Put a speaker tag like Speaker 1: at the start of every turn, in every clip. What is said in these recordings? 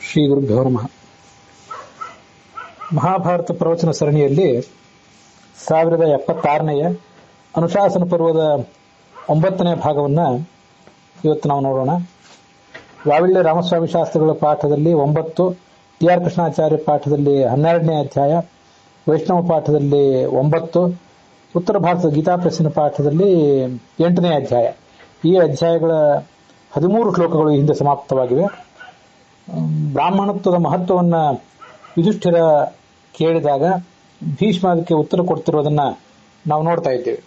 Speaker 1: ಶ್ರೀ ಗುರುಭ್ಯೋ ನಮಃ. ಮಹಾಭಾರತ ಪ್ರವಚನ ಸರಣಿಯಲ್ಲಿ 1076ನೇ ಅನುಶಾಸನ ಪರ್ವದ 9ನೇ ಭಾಗವನ್ನು ಇವತ್ತು ನಾವು ನೋಡೋಣ. ವಾವಿಳ್ಯ ರಾಮಸ್ವಾಮಿ ಶಾಸ್ತ್ರಿಗಳ ಪಾಠದಲ್ಲಿ 9, ಟಿ ಆರ್ ಕೃಷ್ಣಾಚಾರ್ಯ ಪಾಠದಲ್ಲಿ 12ನೇ ಅಧ್ಯಾಯ, ವೈಷ್ಣವ ಪಾಠದಲ್ಲಿ 9, ಉತ್ತರ ಭಾರತದ ಗೀತಾಪ್ರಸಿನ ಪಾಠದಲ್ಲಿ 8ನೇ ಅಧ್ಯಾಯ. ಈ ಅಧ್ಯಾಯಗಳ 13 ಶ್ಲೋಕಗಳು ಹಿಂದೆ ಸಮಾಪ್ತವಾಗಿವೆ. ಬ್ರಾಹ್ಮಣತ್ವದ ಮಹತ್ವವನ್ನು ಯುಧಿಷ್ಠಿರ ಕೇಳಿದಾಗ ಭೀಷ್ಮ ಅದಕ್ಕೆ ಉತ್ತರ ಕೊಡ್ತಿರೋದನ್ನ ನಾವು ನೋಡ್ತಾ ಇದ್ದೇವೆ.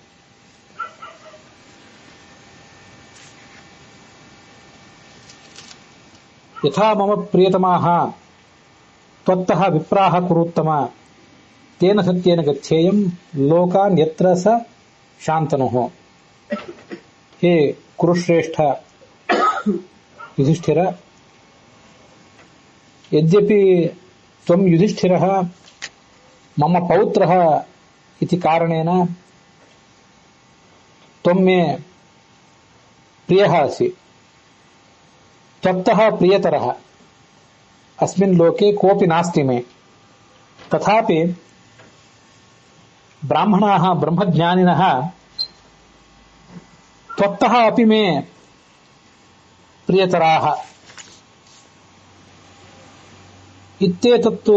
Speaker 1: ಯಥಾ ಮಮ ಪ್ರಿಯತಮಾಃ ತ್ವತ್ತಃ ವಿಪ್ರಾಹ ಕುರುತ್ತಮ ತೇನ ಸತ್ಯೇನ ಗಚ್ಚೇಯಂ ಲೋಕಾನ್ ಯತ್ರ ಸ ಶಾಂತನುಃ. ಹೇ ಕುರುಶ್ರೇಷ್ಠ ಯುಧಿಷ್ಠಿರ, ಯದ್ಯಪಿ ತ್ವಂ ಯುಧಿಷ್ಠಿರಃ ಮಮ ಪೌತ್ರಃ ಇತಿ ಕಾರಣೇನ ತ್ವಂ ಮೇ ಪ್ರಿಯಃ ಅಸಿ, ತ್ವತ್ತಃ ಪ್ರಿಯತರಃ ಅಸ್ಮಿನ್ ಲೋಕೆ ಕೋಪಿ ನಾಸ್ತಿ ಮೇ. ತಥಾಪಿ ಬ್ರಾಹ್ಮಣಾಃ ಬ್ರಹ್ಮಜ್ಞಾನಿನಃ ತ್ವತ್ತಃ ಅಪಿ ಮೇ ಪ್ರಿಯತರಾಃ. ಇತ್ಯೇತತ್ತು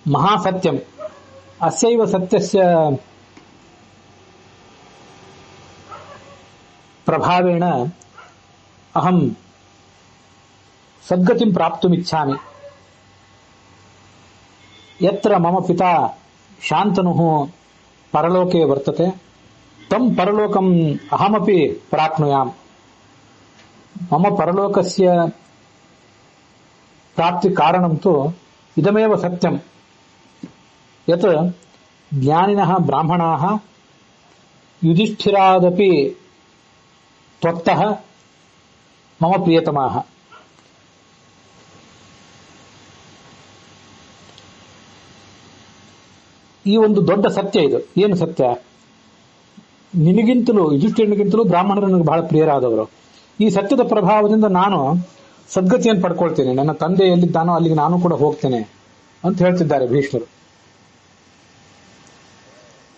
Speaker 1: ಮಹಾಸತ್ಯಂ. ಅಸ್ಯೈವ ಸತ್ಯಸ್ಯ ಪ್ರಭಾವೇಣ ಅಹಂ ಸದ್ಗತಿಂ ಪ್ರಾಪ್ತುಮಿಚ್ಛಾಮಿ. ಯತ್ರ ಮಮ ಪಿತಾ ಶಾಂತನುಃ ಪರಲೋಕೆ ವರ್ತತೆ ತಂ ಪರಲೋಕಂ ಅಹಮಪಿ ಪ್ರಾಪ್ನುಯಾಮ್. ಮಮ ಪರಲೋಕಸ್ಯ ಪ್ರಾಪ್ತಿ ಕಾರಣಂ ತು ಇದಮೇವ ಸತ್ಯಂ ಯತ್ ಜ್ಞಾನಿನಃ ಬ್ರಾಹ್ಮಣಾಃ ಯುಧಿಷ್ಠಿರಾದಪಿ ತ್ವತ್ತಃ ಮಮ ಪ್ರಿಯತಮಾಃ. ಈ ಒಂದು ದೊಡ್ಡ ಸತ್ಯ ಇದು. ಏನು ಸತ್ಯ? ನಿನಗಿಂತಲೂ ಯುಧಿಷ್ಠಿರನಿಗಿಂತಲೂ ಬ್ರಾಹ್ಮಣರು ನನಗೆ ಬಹಳ ಪ್ರಿಯರಾದವರು. ಈ ಸತ್ಯದ ಪ್ರಭಾವದಿಂದ ನಾನು ಸದ್ಗತಿಯನ್ನು ಪಡ್ಕೊಳ್ತೇನೆ. ನನ್ನ ತಂದೆ ಎಲ್ಲಿದ್ದಾನೋ ಅಲ್ಲಿಗೆ ನಾನು ಕೂಡ ಹೋಗ್ತೇನೆ ಅಂತ ಹೇಳ್ತಿದ್ದಾರೆ ಭೀಷ್ಮರು.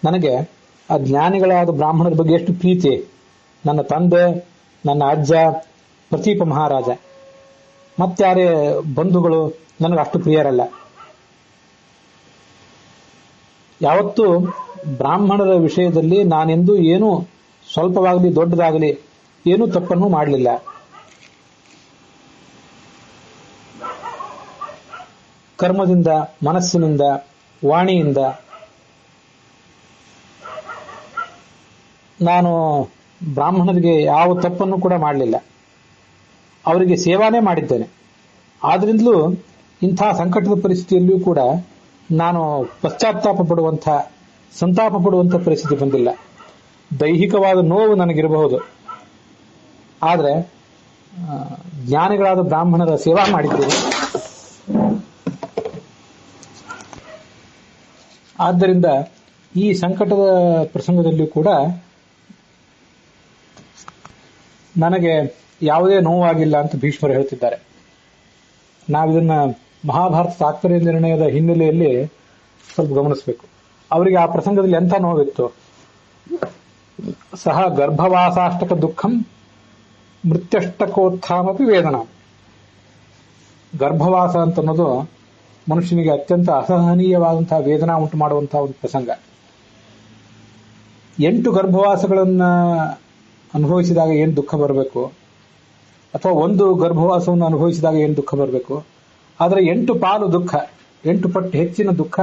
Speaker 1: ನನಗೆ ಆ ಜ್ಞಾನಿಗಳಾದ ಬ್ರಾಹ್ಮಣರ ಬಗ್ಗೆ ಎಷ್ಟು ಪ್ರೀತಿ. ನನ್ನ ತಂದೆ, ನನ್ನ ಅಜ್ಜ, ಪ್ರತೀಪ ಮಹಾರಾಜ, ಮತ್ತಾರೇ ಬಂಧುಗಳು ನನಗೆ ಅಷ್ಟು ಪ್ರಿಯರಲ್ಲ. ಯಾವತ್ತೂ ಬ್ರಾಹ್ಮಣರ ವಿಷಯದಲ್ಲಿ ನಾನೆಂದೂ ಏನೂ ಸ್ವಲ್ಪವಾಗಲಿ ದೊಡ್ಡದಾಗಲಿ ಏನೂ ತಪ್ಪನ್ನು ಮಾಡಲಿಲ್ಲ. ಕರ್ಮದಿಂದ, ಮನಸ್ಸಿನಿಂದ, ವಾಣಿಯಿಂದ ನಾನು ಬ್ರಾಹ್ಮಣರಿಗೆ ಯಾವ ತಪ್ಪನ್ನು ಕೂಡ ಮಾಡಲಿಲ್ಲ. ಅವರಿಗೆ ಸೇವಾನೇ ಮಾಡಿದ್ದೇನೆ. ಆದ್ರಿಂದಲೂ ಇಂಥ ಸಂಕಟದ ಪರಿಸ್ಥಿತಿಯಲ್ಲಿಯೂ ಕೂಡ ನಾನು ಪಶ್ಚಾತ್ತಾಪ ಪಡುವಂಥ, ಸಂತಾಪ ಪಡುವಂಥ ಪರಿಸ್ಥಿತಿ ಬಂದಿಲ್ಲ. ದೈಹಿಕವಾದ ನೋವು ನನಗಿರಬಹುದು, ಆದರೆ ಜ್ಞಾನಿಗಳಾದ ಬ್ರಾಹ್ಮಣರ ಸೇವಾ ಮಾಡಿದ್ದೇನೆ. ಆದ್ದರಿಂದ ಈ ಸಂಕಟದ ಪ್ರಸಂಗದಲ್ಲಿಯೂ ಕೂಡ ನನಗೆ ಯಾವುದೇ ನೋವಾಗಿಲ್ಲ ಅಂತ ಭೀಷ್ಮರು ಹೇಳ್ತಿದ್ದಾರೆ. ನಾವಿದನ್ನ ಮಹಾಭಾರತ ತಾತ್ಪರ್ಯ ನಿರ್ಣಯದ ಹಿನ್ನೆಲೆಯಲ್ಲಿ ಸ್ವಲ್ಪ ಗಮನಿಸಬೇಕು. ಅವರಿಗೆ ಆ ಪ್ರಸಂಗದಲ್ಲಿ ಎಂಥ ನೋವಿತ್ತು. ಸಹ ಗರ್ಭವಾಸಾಷ್ಟಕ ದುಃಖಂ ಮೃತ್ಯಷ್ಟಕೋತ್ಥಾಮಪಿ ವೇದನ. ಗರ್ಭವಾಸ ಅಂತ ಅನ್ನೋದು ಮನುಷ್ಯನಿಗೆ ಅತ್ಯಂತ ಅಸಹನೀಯವಾದಂತಹ ವೇದನಾ ಉಂಟು ಮಾಡುವಂತಹ ಒಂದು ಪ್ರಸಂಗ. 8 ಗರ್ಭವಾಸಗಳನ್ನ ಅನುಭವಿಸಿದಾಗ ಏನು ದುಃಖ ಬರಬೇಕು, ಅಥವಾ 1 ಗರ್ಭವಾಸವನ್ನು ಅನುಭವಿಸಿದಾಗ ಏನು ದುಃಖ ಬರಬೇಕು, ಆದರೆ 8 ಪಾಲು ದುಃಖ, 8 ಪಟ್ಟು ಹೆಚ್ಚಿನ ದುಃಖ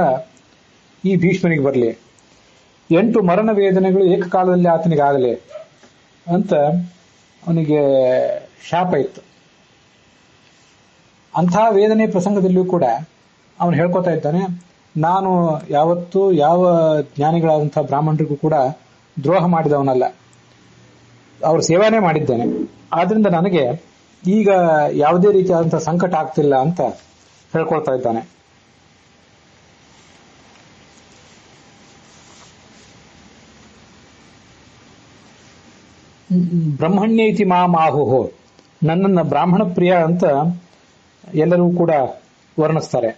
Speaker 1: ಈ ಭೀಷ್ಮನಿಗೆ ಬರಲಿ. 8 ಮರಣ ವೇದನೆಗಳು ಏಕಕಾಲದಲ್ಲಿ ಆತನಿಗಾಗಲಿ ಅಂತ ಅವನಿಗೆ ಶಾಪ ಇತ್ತು. ಅಂಥ ವೇದನೆ ಪ್ರಸಂಗದಲ್ಲಿಯೂ ಕೂಡ ಅವನು ಹೇಳ್ಕೊತಾ ಇದ್ದಾನೆ, ನಾನು ಯಾವತ್ತೂ ಯಾವ ಜ್ಞಾನಿಗಳಾದಂತಹ ಬ್ರಾಹ್ಮಣರಿಗೂ ಕೂಡ ದ್ರೋಹ ಮಾಡಿದವನಲ್ಲ, ಅವ್ರ ಸೇವಾನೇ ಮಾಡಿದ್ದೇನೆ. ಆದ್ರಿಂದ ನನಗೆ ಈಗ ಯಾವುದೇ ರೀತಿಯಾದಂತಹ ಸಂಕಟ ಆಗ್ತಿಲ್ಲ ಅಂತ ಹೇಳ್ಕೊಳ್ತಾ ಇದ್ದಾನೆ. ಬ್ರಹ್ಮಣ್ಯ ಇತಿ ಮಾಹುಹೋ, ನನ್ನನ್ನು ಬ್ರಾಹ್ಮಣ ಪ್ರಿಯ ಅಂತ ಎಲ್ಲರೂ ಕೂಡ ವರ್ಣಿಸ್ತಾರೆ.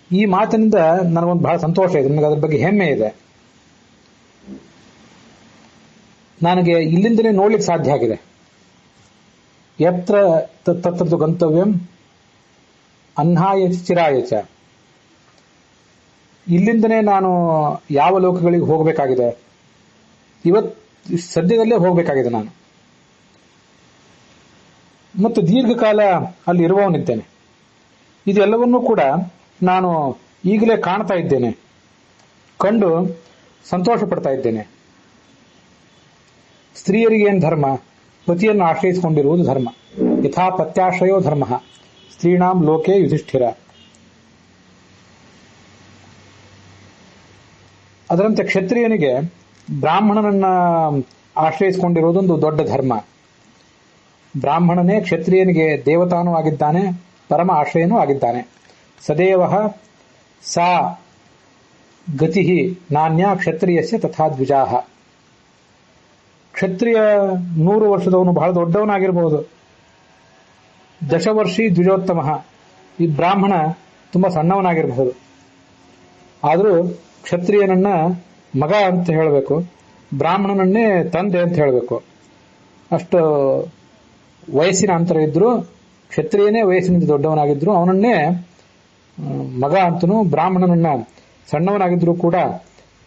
Speaker 1: ಈ ಮಾತಿನಿಂದ ನನಗೊಂದು ಬಹಳ ಸಂತೋಷ ಇದೆ, ನನಗೆ ಅದ್ರ ಬಗ್ಗೆ ಹೆಮ್ಮೆ ಇದೆ. ನನಗೆ ಇಲ್ಲಿಂದಲೇ ನೋಡ್ಲಿಕ್ಕೆ ಸಾಧ್ಯ ಆಗಿದೆ. ಯತ್ರ ತತ್ರದ್ದು ಗಂತವ್ಯಂ ಅನ್ಹಾಯಚ ಚಿರಾಯಚ. ಇಲ್ಲಿಂದನೇ ನಾನು ಯಾವ ಲೋಕಗಳಿಗೆ ಹೋಗಬೇಕಾಗಿದೆ, ಸದ್ಯದಲ್ಲೇ ಹೋಗಬೇಕಾಗಿದೆ ನಾನು, ಮತ್ತು ದೀರ್ಘಕಾಲ ಅಲ್ಲಿ ಇರುವವನಿದ್ದೇನೆ. ಇದೆಲ್ಲವನ್ನೂ ಕೂಡ ನಾನು ಈಗಲೇ ಕಾಣ್ತಾ ಇದ್ದೇನೆ, ಕಂಡು ಸಂತೋಷ ಪಡ್ತಾ ಇದ್ದೇನೆ. ಸ್ತ್ರೀಯರಿಗೇನು ಧರ್ಮ? ಪತಿಯನ್ನು ಆಶ್ರಯಿಸಿಕೊಂಡಿರುವುದು ಧರ್ಮ. ಯಥಾ ಪತ್ಯಾಶ್ರಯೋ ಧರ್ಮ ಸ್ತ್ರೀಣಾಂ ಲೋಕೆ ಯುಧಿಷ್ಠಿರ. ಅದರಂತೆ ಕ್ಷತ್ರಿಯನಿಗೆ ಬ್ರಾಹ್ಮಣನನ್ನ ಆಶ್ರಯಿಸಿಕೊಂಡಿರುವುದೊಂದು ದೊಡ್ಡ ಧರ್ಮ. ಬ್ರಾಹ್ಮಣನೇ ಕ್ಷತ್ರಿಯನಿಗೆ ದೇವತಾನೂ ಆಗಿದ್ದಾನೆ, ಪರಮ ಆಶ್ರಯನೂ ಆಗಿದ್ದಾನೆ. ಸದೇವ ಸಾ ಗತಿ ನಾನ್ಯ ಕ್ಷತ್ರಿಯಸ್ಯ ತಥಾ ದ್ವಿಜಾಹ. ಕ್ಷತ್ರಿಯ 100 ವರ್ಷದವನು ಬಹಳ ದೊಡ್ಡವನಾಗಿರಬಹುದು, ದಶವರ್ಷಿ ದ್ವಿಜೋತ್ತಮ. ಈ ಬ್ರಾಹ್ಮಣ ತುಂಬಾ ಸಣ್ಣವನಾಗಿರಬಹುದು. ಆದರೂ ಕ್ಷತ್ರಿಯನನ್ನ ಮಗ ಅಂತ ಹೇಳಬೇಕು, ಬ್ರಾಹ್ಮಣನನ್ನೇ ತಂದೆ ಅಂತ ಹೇಳಬೇಕು. ಅಷ್ಟು ವಯಸ್ಸಿನ ಅಂತರ ಇದ್ರು, ಕ್ಷತ್ರಿಯನೇ ವಯಸ್ಸಿನಿಂದ ದೊಡ್ಡವನಾಗಿದ್ರು ಅವನನ್ನೇ ಮಗ ಅಂತನೂ, ಬ್ರಾಹ್ಮಣನನ್ನ ಸಣ್ಣವನಾಗಿದ್ರು ಕೂಡ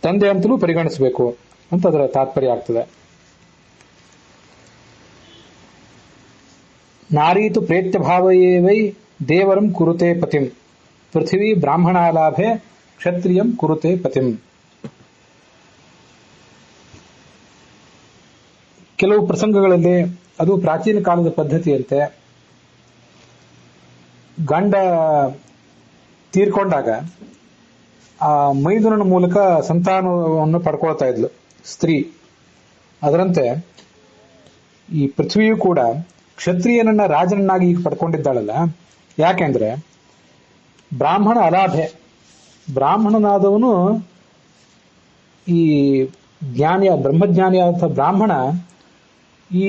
Speaker 1: ತಂದೆ ಅಂತಲೂ ಪರಿಗಣಿಸಬೇಕು ಅಂತ ಅದರ ತಾತ್ಪರ್ಯ ಆಗ್ತದೆ. ನಾರೀತು ಪ್ರೇತ್ಯ ಭಾವಯೇವೈ ದೇವರಂ ಕುರುತೆ ಪತಿಂ ಪೃಥ್ವಿ ಬ್ರಾಹ್ಮಣಾಲಾಭೆ ಕ್ಷತ್ರಿಯಂ ಕುರುತೆ ಪತಿಂ. ಕೆಲವು ಪ್ರಸಂಗಗಳಲ್ಲಿ, ಅದು ಪ್ರಾಚೀನ ಕಾಲದ ಪದ್ಧತಿಯಂತೆ, ಗಂಡ ತೀರ್ಕೊಂಡಾಗ ಆ ಮೈದುನನ ಮೂಲಕ ಸಂತಾನವನ್ನು ಪಡ್ಕೊಳ್ತಾ ಇದ್ಲು ಸ್ತ್ರೀ. ಅದರಂತೆ ಈ ಪೃಥ್ವಿಯು ಕೂಡ ಕ್ಷತ್ರಿಯನನ್ನ ರಾಜನನ್ನಾಗಿ ಈಗ ಪಡ್ಕೊಂಡಿದ್ದಾಳಲ್ಲ. ಯಾಕೆಂದ್ರೆ ಬ್ರಾಹ್ಮಣ ಅಲಾಭೆ, ಬ್ರಾಹ್ಮಣನಾದವನು ಈ ಬ್ರಹ್ಮಜ್ಞಾನಿಯಾದ ಬ್ರಾಹ್ಮಣ ಈ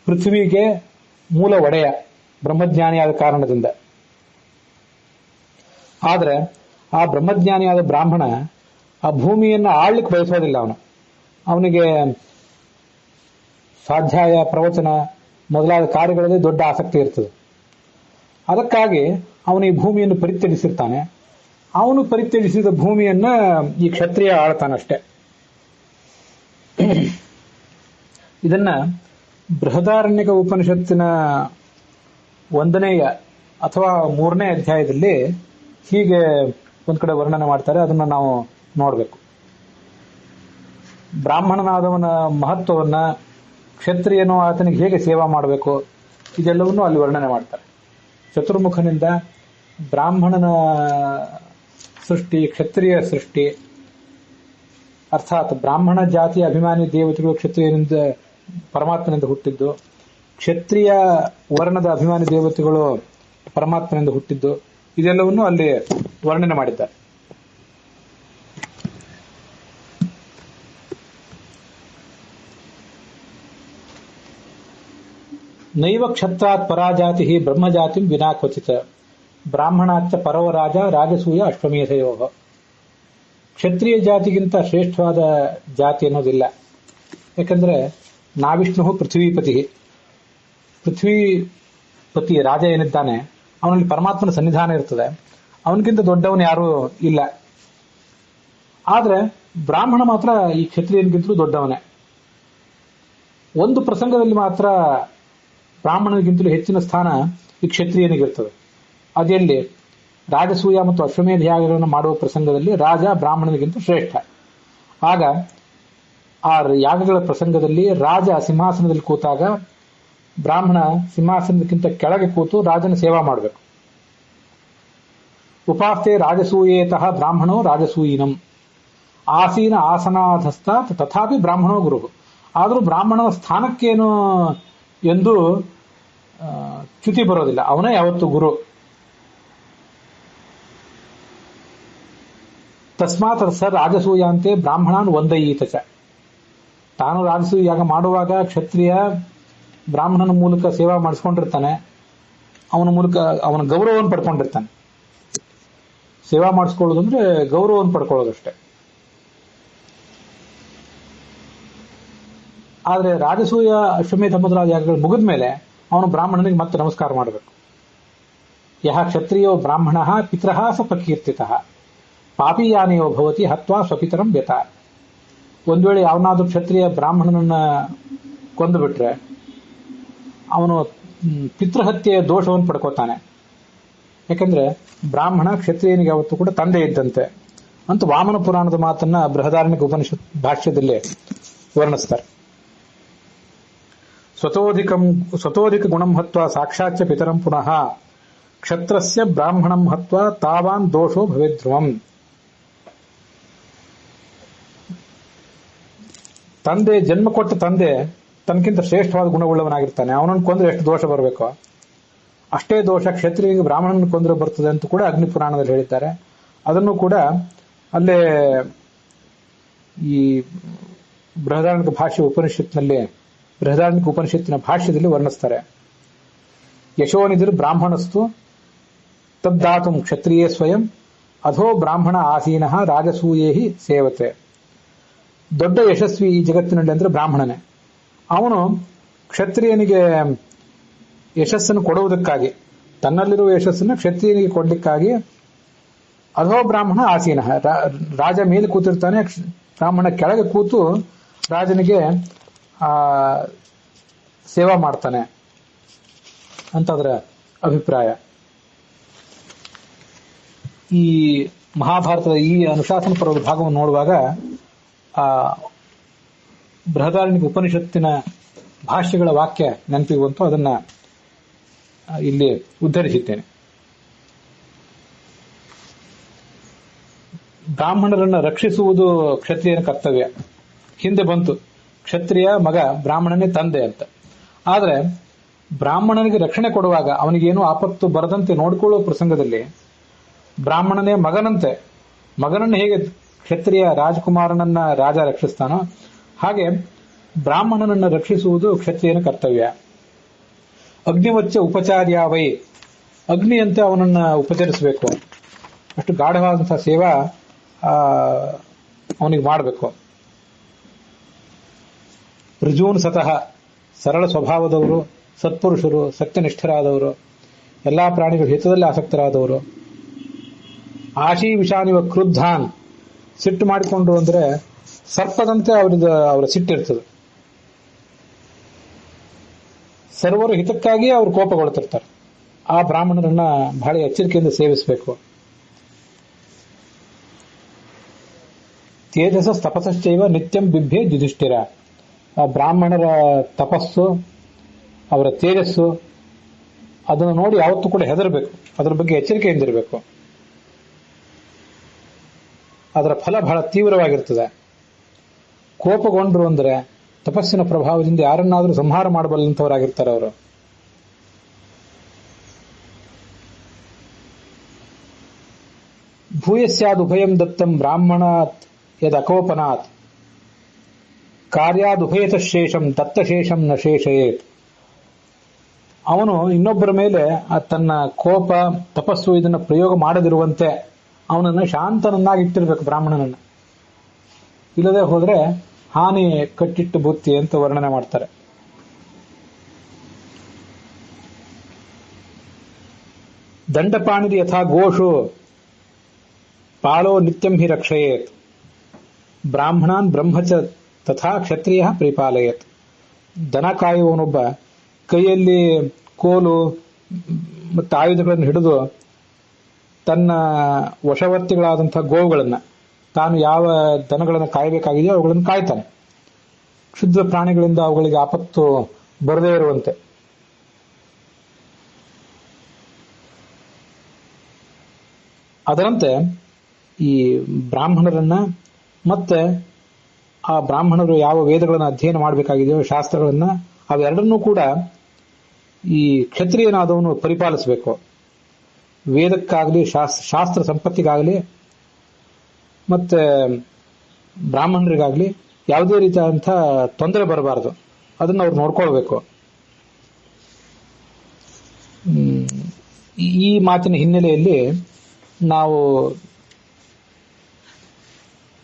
Speaker 1: ಪೃಥ್ವಿಗೆ ಮೂಲ ಒಡೆಯ, ಬ್ರಹ್ಮಜ್ಞಾನಿಯಾದ ಕಾರಣದಿಂದ. ಆದ್ರೆ ಆ ಬ್ರಹ್ಮಜ್ಞಾನಿಯಾದ ಬ್ರಾಹ್ಮಣ ಆ ಭೂಮಿಯನ್ನು ಆಳ್ಲಿಕ್ಕೆ ಬಯಸೋದಿಲ್ಲ. ಅವನಿಗೆ ಸ್ವಾಧ್ಯಾಯ, ಪ್ರವಚನ ಮೊದಲಾದ ಕಾರ್ಯಗಳಲ್ಲಿ ದೊಡ್ಡ ಆಸಕ್ತಿ ಇರ್ತದೆ. ಅದಕ್ಕಾಗಿ ಅವನು ಈ ಭೂಮಿಯನ್ನು ಪರಿತ್ಯಜಿಸಿರ್ತಾನೆ. ಅವನು ಪರಿತ್ಯಜಿಸಿದ ಭೂಮಿಯನ್ನ ಈ ಕ್ಷತ್ರಿಯ ಆಳ್ತಾನಷ್ಟೆ. ಇದನ್ನ ಬೃಹದಾರಣ್ಯಕ ಉಪನಿಷತ್ತಿನ 1ನೇ ಅಥವಾ 3ನೇ ಅಧ್ಯಾಯದಲ್ಲಿ ಹೀಗೆ ಒಂದ್ ಕಡೆ ವರ್ಣನೆ ಮಾಡ್ತಾರೆ. ಅದನ್ನ ನಾವು ನೋಡಬೇಕು. ಬ್ರಾಹ್ಮಣನಾದವನ ಮಹತ್ವವನ್ನ, ಕ್ಷತ್ರಿಯನು ಆತನಿಗೆ ಹೇಗೆ ಸೇವಾ ಮಾಡಬೇಕು, ಇದೆಲ್ಲವನ್ನೂ ಅಲ್ಲಿ ವರ್ಣನೆ ಮಾಡ್ತಾರೆ. ಚತುರ್ಮುಖನಿಂದ ಬ್ರಾಹ್ಮಣನ ಸೃಷ್ಟಿ, ಕ್ಷತ್ರಿಯ ಸೃಷ್ಟಿ, ಅರ್ಥಾತ್ ಬ್ರಾಹ್ಮಣ ಜಾತಿಯ ಅಭಿಮಾನಿ ದೇವತೆಗಳು ಕ್ಷತ್ರಿಯನಿಂದ, ಪರಮಾತ್ಮನಿಂದ ಹುಟ್ಟಿದ್ದು, ಕ್ಷತ್ರಿಯ ವರ್ಣದ ಅಭಿಮಾನಿ ದೇವತೆಗಳು ಪರಮಾತ್ಮನಿಂದ ಹುಟ್ಟಿದ್ದು, ಇದೆಲ್ಲವನ್ನೂ ಅಲ್ಲಿ ವರ್ಣನೆ ಮಾಡಿದ್ದಾರೆ. ನೈವ ಕ್ಷತ್ರಾತ್ ಪರಾಜಾತಿ ಬ್ರಹ್ಮಜಾತಿ ವಿನಾ ಕ್ವಚಿತ್ ಬ್ರಾಹ್ಮಣಾಚ್ಚ ಪರವ ರಾಜ ರಾಜಸೂಯ ಅಶ್ವಮೇಧಯೋಗ. ಕ್ಷತ್ರಿಯ ಜಾತಿಗಿಂತ ಶ್ರೇಷ್ಠವಾದ ಜಾತಿ ಅನ್ನೋದಿಲ್ಲ. ಯಾಕಂದ್ರೆ ನಾವಿಷ್ಣು ಪೃಥ್ವೀಪತಿ, ಪೃಥ್ವೀಪತಿ ರಾಜ ಏನಿದ್ದಾನೆ ಅವನಲ್ಲಿ ಪರಮಾತ್ಮನ ಸನ್ನಿಧಾನ ಇರ್ತದೆ. ಅವನಿಗಿಂತ ದೊಡ್ಡವನು ಯಾರೂ ಇಲ್ಲ. ಆದ್ರೆ ಬ್ರಾಹ್ಮಣ ಮಾತ್ರ ಈ ಕ್ಷತ್ರಿಯನಿಗಿಂತಲೂ ದೊಡ್ಡವನೇ. ಒಂದು ಪ್ರಸಂಗದಲ್ಲಿ ಮಾತ್ರ ಬ್ರಾಹ್ಮಣನಿಗಿಂತಲೂ ಹೆಚ್ಚಿನ ಸ್ಥಾನ ಈ ಕ್ಷತ್ರಿಯನಿಗಿರ್ತದೆ. ಅದೆಲ್ಲಿ? ರಾಜಸೂಯ ಮತ್ತು ಅಶ್ವಮೇಧ ಯಾಗಗಳನ್ನು ಮಾಡುವ ಪ್ರಸಂಗದಲ್ಲಿ ರಾಜ ಬ್ರಾಹ್ಮಣನಿಗಿಂತ ಶ್ರೇಷ್ಠ. ಆಗ ಆ ಯಾಗಗಳ ಪ್ರಸಂಗದಲ್ಲಿ ರಾಜ ಸಿಂಹಾಸನದಲ್ಲಿ ಕೂತಾಗ ಬ್ರಾಹ್ಮಣ ಸಿಂಹಾಸನಕ್ಕಿಂತ ಕೆಳಗೆ ಕೂತು ರಾಜನ ಸೇವಾ ಮಾಡಬೇಕು. ಉಪಾಸ್ತೆ ರಾಜಸೂಯೇತಃ ಬ್ರಾಹ್ಮಣೋ ರಾಜಸೂಯಿನಂ ಆಸೀನ ಆಸನಾಧಸ್ಥ ತಥಾಪಿ ಬ್ರಾಹ್ಮಣೋ ಗುರು. ಆದರೂ ಬ್ರಾಹ್ಮಣನ ಸ್ಥಾನಕ್ಕೇನು ಎಂದು ಚ್ಯುತಿ ಬರೋದಿಲ್ಲ, ಅವನೇ ಯಾವತ್ತು ಗುರು. ತಸ್ಮಾತ್ ಸ ರಾಜಸೂಯಾಂತೆ ಬ್ರಾಹ್ಮಣಾನ್ ವಂದಯೀತ ಚ. ತಾನು ರಾಜಸೂಯ ಯಾಗ ಮಾಡುವಾಗ ಕ್ಷತ್ರಿಯ ಬ್ರಾಹ್ಮಣನ ಮೂಲಕ ಸೇವಾ ಮಾಡಿಸ್ಕೊಂಡಿರ್ತಾನೆ, ಅವನ ಮೂಲಕ ಅವನ ಗೌರವವನ್ನು ಪಡ್ಕೊಂಡಿರ್ತಾನೆ. ಸೇವಾ ಮಾಡಿಸ್ಕೊಳ್ಳೋದು ಅಂದ್ರೆ ಗೌರವವನ್ನು ಪಡ್ಕೊಳ್ಳೋದಷ್ಟೇ. ಆದ್ರೆ ರಾಜಸೂಯ ಅಶ್ವಮೇಧ ಮೊದಲಾದ ಯಾಗಗಳು ಮುಗಿದ ಮೇಲೆ ಅವನು ಬ್ರಾಹ್ಮಣನಿಗೆ ಮತ್ತೆ ನಮಸ್ಕಾರ ಮಾಡಬೇಕು. ಯಹ ಕ್ಷತ್ರಿಯೋ ಬ್ರಾಹ್ಮಣ ಪಿತೃ ಸ ಪ್ರಕೀರ್ತಿತಃ ಪಾಪಿಯಾನಿಯೋ ಭವತಿ ಹತ್ವಾ ಸ್ವಪಿತರಂ ವ್ಯತ. ಒಂದು ವೇಳೆ ಯಾವನಾದ್ರೂ ಕ್ಷತ್ರಿಯ ಬ್ರಾಹ್ಮಣನನ್ನ ಕೊಂದು ಬಿಟ್ರೆ ಅವನು ಪಿತೃಹತ್ಯೆಯ ದೋಷವನ್ನು ಪಡ್ಕೋತಾನೆ. ಯಾಕಂದ್ರೆ ಬ್ರಾಹ್ಮಣ ಕ್ಷತ್ರಿಯನಿಗೆ ಯಾವತ್ತೂ ಕೂಡ ತಂದೆ ಇದ್ದಂತೆ ಅಂತ ವಾಮನ ಪುರಾಣದ ಮಾತನ್ನ ಬೃಹದಾರಣ್ಯಕ ಉಪನಿಷತ್ ಭಾಷ್ಯದಲ್ಲೇ ವರ್ಣಿಸ್ತಾರೆ. ಸ್ವತೋಧಿಕ ಗುಣಂ ಹತ್ವ ಸಾಕ್ಷಾಚ್ಚ ಪಿತರಂ ಪುನಃ ಕ್ಷತ್ರಸ್ಯ ಬ್ರಾಹ್ಮಣಂ ಹತ್ವ ತಾವಾನ್ ದೋಷೋ ಭವೇದ್ಧ್ರುವಂ. ತಂದೆ, ಜನ್ಮ ಕೊಟ್ಟ ತಂದೆ ತನಗಿಂತ ಶ್ರೇಷ್ಠವಾದ ಗುಣವುಳ್ಳವನಾಗಿರ್ತಾನೆ. ಅವನನ್ನು ಕೊಂದ್ರೆ ಎಷ್ಟು ದೋಷ ಬರಬೇಕೋ ಅಷ್ಟೇ ದೋಷ ಕ್ಷತ್ರಿಯನಿಗೆ ಬ್ರಾಹ್ಮಣನ ಕೊಂದ್ರೆ ಬರ್ತದೆ ಅಂತ ಕೂಡ ಅಗ್ನಿ ಪುರಾಣದಲ್ಲಿ ಹೇಳಿದ್ದಾರೆ. ಅದನ್ನು ಕೂಡ ಅಲ್ಲೇ ಈ ಬೃಹದಾರಣ್ಯಕ ಉಪನಿಷತ್ತಿನ ಭಾಷ್ಯದಲ್ಲಿ ವರ್ಣಿಸ್ತಾರೆ. ಯಶೋನಿಧಿರ್ ಬ್ರಾಹ್ಮಣಸ್ತು ತದ್ದಾತು ಕ್ಷತ್ರಿಯೇ ಸ್ವಯಂ ಅಧೋ ಬ್ರಾಹ್ಮಣ ಆಸೀನ ರಾಜಸೂಯೇಹಿ ಸೇವತೆ. ದೊಡ್ಡ ಯಶಸ್ವಿ ಈ ಜಗತ್ತಿನಲ್ಲಿ ಅಂದ್ರೆ ಬ್ರಾಹ್ಮಣನೇ. ಅವನು ಕ್ಷತ್ರಿಯನಿಗೆ ಯಶಸ್ಸನ್ನು ಕೊಡುವುದಕ್ಕಾಗಿ, ತನ್ನಲ್ಲಿರುವ ಯಶಸ್ಸನ್ನು ಕ್ಷತ್ರಿಯನಿಗೆ ಕೊಡ್ಲಿಕ್ಕಾಗಿ ಅಧೋ ಬ್ರಾಹ್ಮಣ ಆಸೀನ, ರಾಜ ಮೇಲೆ ಕೂತಿರ್ತಾನೆ, ಬ್ರಾಹ್ಮಣ ಕೆಳಗೆ ಕೂತು ರಾಜನಿಗೆ ಸೇವಾ ಮಾಡ್ತಾನೆ ಅಂತ ಅದರ ಅಭಿಪ್ರಾಯ. ಈ ಮಹಾಭಾರತದ ಈ ಅನುಶಾಸನ ಪರ್ವದ ಭಾಗವನ್ನು ನೋಡುವಾಗ ಬೃಹದಾರಣ್ಯಕ ಉಪನಿಷತ್ತಿನ ಭಾಷ್ಯಗಳ ವಾಕ್ಯ ನೆನಪಿಗೆ ಬಂತು. ಅದನ್ನ ಇಲ್ಲಿ ಉದ್ಧರಿಸಿದ್ದೇನೆ. ಬ್ರಾಹ್ಮಣರನ್ನು ರಕ್ಷಿಸುವುದು ಕ್ಷತ್ರಿಯನ ಕರ್ತವ್ಯ. ಹಿಂದೆ ಬಂತು ಕ್ಷತ್ರಿಯ ಮಗ ಬ್ರಾಹ್ಮಣನೇ ತಂದೆ ಅಂತ. ಆದ್ರೆ ಬ್ರಾಹ್ಮಣನಿಗೆ ರಕ್ಷಣೆ ಕೊಡುವಾಗ ಅವನಿಗೇನು ಆಪತ್ತು ಬರದಂತೆ ನೋಡಿಕೊಳ್ಳುವ ಪ್ರಸಂಗದಲ್ಲಿ ಬ್ರಾಹ್ಮಣನೇ ಮಗನನ್ನು ಹೇಗೆ ಕ್ಷತ್ರಿಯ ರಾಜಕುಮಾರನನ್ನ ರಾಜ ರಕ್ಷಿಸ್ತಾನೋ ಹಾಗೆ ಬ್ರಾಹ್ಮಣನನ್ನು ರಕ್ಷಿಸುವುದು ಕ್ಷತ್ರಿಯನ ಕರ್ತವ್ಯ. ಅಗ್ನಿವಚ್ಚ ಉಪಚಾರ್ಯ ವೈ, ಅಗ್ನಿಯಂತೆ ಅವನನ್ನ ಉಪಚರಿಸಬೇಕು. ಅಷ್ಟು ಗಾಢವಾದಂತಹ ಸೇವಾ ಅವನಿಗೆ ಮಾಡಬೇಕು. ಋಜೂನ್ ಸತಃ, ಸರಳ ಸ್ವಭಾವದವರು, ಸತ್ಪುರುಷರು, ಸತ್ಯನಿಷ್ಠರಾದವರು, ಎಲ್ಲಾ ಪ್ರಾಣಿಗಳ ಹಿತದಲ್ಲಿ ಆಸಕ್ತರಾದವರು. ಆಶೀ ವಿಷಾನಿವ ಕ್ರುದ್ಧಾನ್, ಸಿಟ್ಟು ಮಾಡಿಕೊಂಡು ಅಂದ್ರೆ ಸರ್ಪದಂತೆ ಅವರ ಸಿಟ್ಟಿರ್ತದೆ. ಸರ್ವರು ಹಿತಕ್ಕಾಗಿ ಅವರು ಕೋಪಗೊಳ್ತಿರ್ತಾರೆ. ಆ ಬ್ರಾಹ್ಮಣರನ್ನ ಬಹಳ ಎಚ್ಚರಿಕೆಯಿಂದ ಸೇವಿಸಬೇಕು. ತೇಜಸ ತಪಸ್ಸೈವ ನಿತ್ಯಂ ಬಿಭ್ಯೆ ಯುಧಿಷ್ಠಿರ. ಆ ಬ್ರಾಹ್ಮಣರ ತಪಸ್ಸು, ಅವರ ತೇಜಸ್ಸು, ಅದನ್ನು ನೋಡಿ ಯಾವತ್ತೂ ಕೂಡ ಹೆದರಬೇಕು. ಅದರ ಬಗ್ಗೆ ಎಚ್ಚರಿಕೆಯಿಂದಿರಬೇಕು. ಅದರ ಫಲ ಬಹಳ ತೀವ್ರವಾಗಿರ್ತದೆ. ಕೋಪಗೊಂಡ್ರು ಅಂದ್ರೆ ತಪಸ್ಸಿನ ಪ್ರಭಾವದಿಂದ ಯಾರನ್ನಾದ್ರೂ ಸಂಹಾರ ಮಾಡಬಲ್ಲಂತವರಾಗಿರ್ತಾರೆ ಅವರು. ಭೂಯಸ್ಯಾದ್ ಉಭಯಂ ದತ್ತಂ ಬ್ರಾಹ್ಮಣಾತ್ ಯದ್ ಅಕೋಪನಾತ್ ಕಾರ್ಯಾದ್ ಉಭಯತ ಶೇಷಂ ದತ್ತಶೇಷಂ ನ ಶೇಷಯೇತ್. ಅವನು ಇನ್ನೊಬ್ಬರ ಮೇಲೆ ತನ್ನ ಕೋಪ, ತಪಸ್ಸು ಇದನ್ನ ಪ್ರಯೋಗ ಮಾಡದಿರುವಂತೆ ಅವನನ್ನು ಶಾಂತನನ್ನಾಗಿಟ್ಟಿರ್ಬೇಕು ಬ್ರಾಹ್ಮಣನನ್ನ. ಇಲ್ಲದೆ ಹೋದ್ರೆ ಹಾನಿ ಕಟ್ಟಿಟ್ಟು ಬುತ್ತಿ ಅಂತ ವರ್ಣನೆ ಮಾಡ್ತಾರೆ. ದಂಡಪಾಣಿರಿ ಯಥಾ ಗೋಷು ಪಾಲೋ ನಿತ್ಯಂ ಹಿ ರಕ್ಷಯೇತ್ ಬ್ರಾಹ್ಮಣಾನ್ ಬ್ರಹ್ಮಚ ತಥಾ ಕ್ಷತ್ರಿಯ ಪರಿಪಾಲಯತ್. ದನ ಕಾಯುವವನೊಬ್ಬ ಕೈಯಲ್ಲಿ ಕೋಲು ಮತ್ತು ಆಯುಧಗಳನ್ನು ಹಿಡಿದು ತನ್ನ ವಶವರ್ತಿಗಳಾದಂತಹ ಗೋವುಗಳನ್ನ, ತಾನು ಯಾವ ದನಗಳನ್ನು ಕಾಯಬೇಕಾಗಿದೆಯೋ ಅವುಗಳನ್ನು ಕಾಯ್ತಾನೆ. ಕ್ಷುದ್ರ ಪ್ರಾಣಿಗಳಿಂದ ಅವುಗಳಿಗೆ ಆಪತ್ತು ಬರದೇ ಇರುವಂತೆ. ಅದರಂತೆ ಈ ಬ್ರಾಹ್ಮಣರನ್ನ ಮತ್ತೆ ಆ ಬ್ರಾಹ್ಮಣರು ಯಾವ ವೇದಗಳನ್ನು ಅಧ್ಯಯನ ಮಾಡಬೇಕಾಗಿದೆಯೋ, ಶಾಸ್ತ್ರಗಳನ್ನ, ಅವೆರಡನ್ನೂ ಕೂಡ ಈ ಕ್ಷತ್ರಿಯನಾದವನು ಪರಿಪಾಲಿಸಬೇಕು. ವೇದಕ್ಕಾಗಲಿ ಶಾಸ್ತ್ರ ಸಂಪತ್ತಿಗಾಗಲಿ ಮತ್ತೆ ಬ್ರಾಹ್ಮಣರಿಗಾಗಲಿ ಯಾವುದೇ ರೀತಿಯಾದಂಥ ತೊಂದರೆ ಬರಬಾರದು. ಅದನ್ನು ಅವ್ರು ನೋಡ್ಕೊಳ್ಬೇಕು. ಈ ಮಾತಿನ ಹಿನ್ನೆಲೆಯಲ್ಲಿ ನಾವು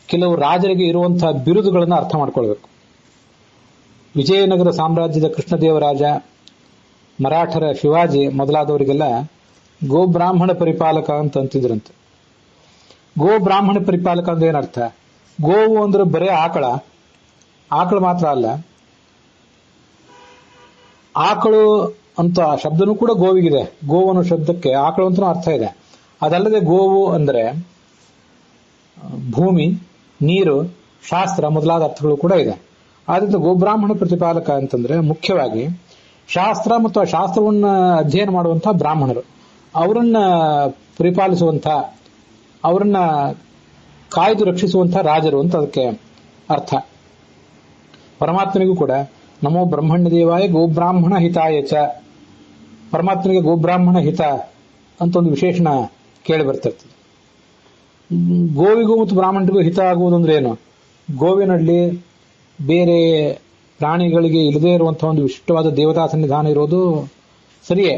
Speaker 1: ಕೆಲವು ರಾಜರಿಗೆ ಇರುವಂತಹ ಬಿರುದುಗಳನ್ನು ಅರ್ಥ ಮಾಡ್ಕೊಳ್ಬೇಕು. ವಿಜಯನಗರ ಸಾಮ್ರಾಜ್ಯದ ಕೃಷ್ಣದೇವರಾಜ, ಮರಾಠರ ಶಿವಾಜಿ ಮೊದಲಾದವರಿಗೆಲ್ಲ ಗೋಬ್ರಾಹ್ಮಣ ಪರಿಪಾಲಕ ಅಂತ ಅಂತಿದ್ರಂತೆ. ಗೋಬ್ರಾಹ್ಮಣ ಪರಿಪಾಲಕ ಅಂದ್ರೆ ಏನರ್ಥ? ಗೋವು ಅಂದ್ರೆ ಬರೇ ಆಕಳ ಮಾತ್ರ ಅಲ್ಲ, ಆಕಳು ಅಂತ ಶಬ್ದನೂ ಕೂಡ ಗೋವಿಗಿದೆ. ಗೋವು ಅನ್ನೋ ಶಬ್ದಕ್ಕೆ ಆಕಳು ಅಂತ ಅರ್ಥ ಇದೆ. ಅದಲ್ಲದೆ ಗೋವು ಅಂದ್ರೆ ಭೂಮಿ, ನೀರು, ಶಾಸ್ತ್ರ ಮೊದಲಾದ ಅರ್ಥಗಳು ಕೂಡ ಇದೆ. ಆದ್ರಿಂದ ಗೋಬ್ರಾಹ್ಮಣ ಪ್ರತಿಪಾಲಕ ಅಂತಂದ್ರೆ ಮುಖ್ಯವಾಗಿ ಶಾಸ್ತ್ರ ಮತ್ತು ಆ ಶಾಸ್ತ್ರವನ್ನ ಅಧ್ಯಯನ ಮಾಡುವಂತಹ ಬ್ರಾಹ್ಮಣರು, ಅವರನ್ನ ಪರಿಪಾಲಿಸುವಂತಹ, ಅವರನ್ನ ಕಾಯ್ದು ರಕ್ಷಿಸುವಂತಹ ರಾಜರು ಅಂತ ಅದಕ್ಕೆ ಅರ್ಥ. ಪರಮಾತ್ಮನಿಗೂ ಕೂಡ ನಮೋ ಬ್ರಹ್ಮಣ್ಯ ದೇವಾಯ ಗೋಬ್ರಾಹ್ಮಣ ಹಿತಾಯ ಚ, ಪರಮಾತ್ಮನಿಗೆ ಗೋಬ್ರಾಹ್ಮಣ ಹಿತ ಅಂತ ಒಂದು ವಿಶೇಷಣ ಕೇಳಿ ಬರ್ತಿರ್ತದೆ. ಗೋವಿಗೂ ಮತ್ತು ಬ್ರಾಹ್ಮಣರಿಗೂ ಹಿತ ಆಗುವುದಂದ್ರೆ ಏನು? ಗೋವಿನಲ್ಲಿ ಬೇರೆ ಪ್ರಾಣಿಗಳಿಗೆ ಇಲ್ಲದೇ ಇರುವಂತಹ ಒಂದು ವಿಶಿಷ್ಟವಾದ ದೇವತಾ ಸನ್ನಿಧಾನ ಇರೋದು ಸರಿಯೇ,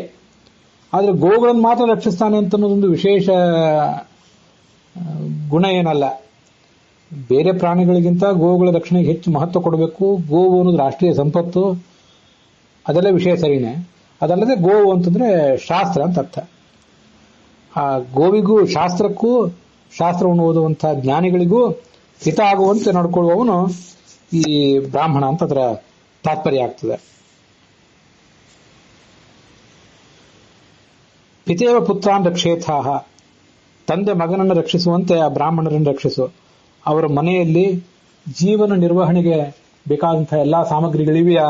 Speaker 1: ಆದರೆ ಗೋಗಳನ್ನು ಮಾತ್ರ ರಕ್ಷಿಸ್ತಾನೆ ಅಂತ ಅನ್ನೋದೊಂದು ವಿಶೇಷ ಗುಣ ಏನಲ್ಲ. ಬೇರೆ ಪ್ರಾಣಿಗಳಿಗಿಂತ ಗೋವುಗಳ ರಕ್ಷಣೆಗೆ ಹೆಚ್ಚು ಮಹತ್ವ ಕೊಡಬೇಕು. ಗೋವು ಅನ್ನೋದು ರಾಷ್ಟ್ರೀಯ ಸಂಪತ್ತು, ಅದೆಲ್ಲ ವಿಷಯ ಸರಿನೇ. ಅದಲ್ಲದೆ ಗೋವು ಅಂತಂದ್ರೆ ಶಾಸ್ತ್ರ ಅಂತ ಅರ್ಥ. ಆ ಗೋವಿಗೂ ಶಾಸ್ತ್ರಕ್ಕೂ, ಶಾಸ್ತ್ರವನ್ನು ಓದುವಂತಹ ಜ್ಞಾನಿಗಳಿಗೂ ಹಿತ ಆಗುವಂತೆ ನಡ್ಕೊಳ್ಳುವವನು ಈ ಬ್ರಾಹ್ಮಣ ಅಂತ ಅದರ ತಾತ್ಪರ್ಯ ಆಗ್ತದೆ. ಪಿತೇವ ಪುತ್ರಾನ್ ರಕ್ಷೇಥಾಹ, ತಂದೆ ಮಗನನ್ನು ರಕ್ಷಿಸುವಂತೆ ಆ ಬ್ರಾಹ್ಮಣರನ್ನು ರಕ್ಷಿಸು. ಅವರ ಮನೆಯಲ್ಲಿ ಜೀವನ ನಿರ್ವಹಣೆಗೆ ಬೇಕಾದಂತಹ ಎಲ್ಲಾ ಸಾಮಗ್ರಿಗಳಿವೆಯಾ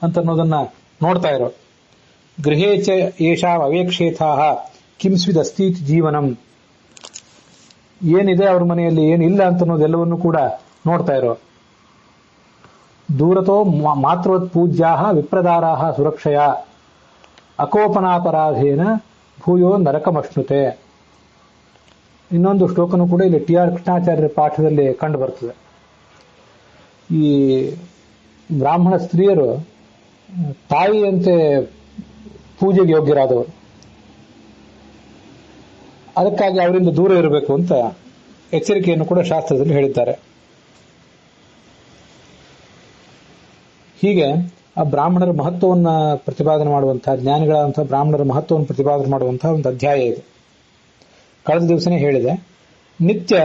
Speaker 1: ಅಂತ ಅನ್ನೋದನ್ನ ನೋಡ್ತಾ ಇರೋ. ಗೃಹೇ ಚ ಏಷಾಂ ಅವೇಕ್ಷೇಥಾಹ ಕಿಂಸ್ವಿದಸ್ತೀತಿ ಜೀವನಂ, ಏನಿದೆ ಅವ್ರ ಮನೆಯಲ್ಲಿ ಏನಿಲ್ಲ ಅಂತ ಅನ್ನೋದೆಲ್ಲವನ್ನೂ ಕೂಡ ನೋಡ್ತಾ ಇರೋ. ದೂರತೋ ಮಾತೃವತ್ ಪೂಜ್ಯಾಹ ವಿಪ್ರದಾರಾಹ ಸುರಕ್ಷಯ ಅಕೋಪನಾಪರಾಧೇನ ಭೂಯೋ ನರಕಮಶ್ನುತೆ. ಇನ್ನೊಂದು ಶ್ಲೋಕನೂ ಕೂಡ ಇಲ್ಲಿ ಟಿ ಆರ್ ಕೃಷ್ಣಾಚಾರ್ಯರ ಪಾಠದಲ್ಲಿ ಕಂಡು ಬರ್ತದೆ. ಈ ಬ್ರಾಹ್ಮಣ ಸ್ತ್ರೀಯರು ತಾಯಿಯಂತೆ ಪೂಜೆಗೆ ಯೋಗ್ಯರಾದವರು, ಅದಕ್ಕಾಗಿ ಅವರಿಂದ ದೂರ ಇರಬೇಕು ಅಂತ ಎಚ್ಚರಿಕೆಯನ್ನು ಕೂಡ ಶಾಸ್ತ್ರದಲ್ಲಿ ಹೇಳಿದ್ದಾರೆ. ಹೀಗೆ ಆ ಬ್ರಾಹ್ಮಣರ ಮಹತ್ವವನ್ನು ಪ್ರತಿಪಾದನೆ ಮಾಡುವಂತಹ, ಜ್ಞಾನಿಗಳಾದಂತಹ ಬ್ರಾಹ್ಮಣರ ಮಹತ್ವವನ್ನು ಪ್ರತಿಪಾದನೆ ಮಾಡುವಂತಹ ಒಂದು ಅಧ್ಯಾಯ ಇದೆ. ಕಳೆದ ದಿವಸನೇ ಹೇಳಿದೆ, ನಿತ್ಯ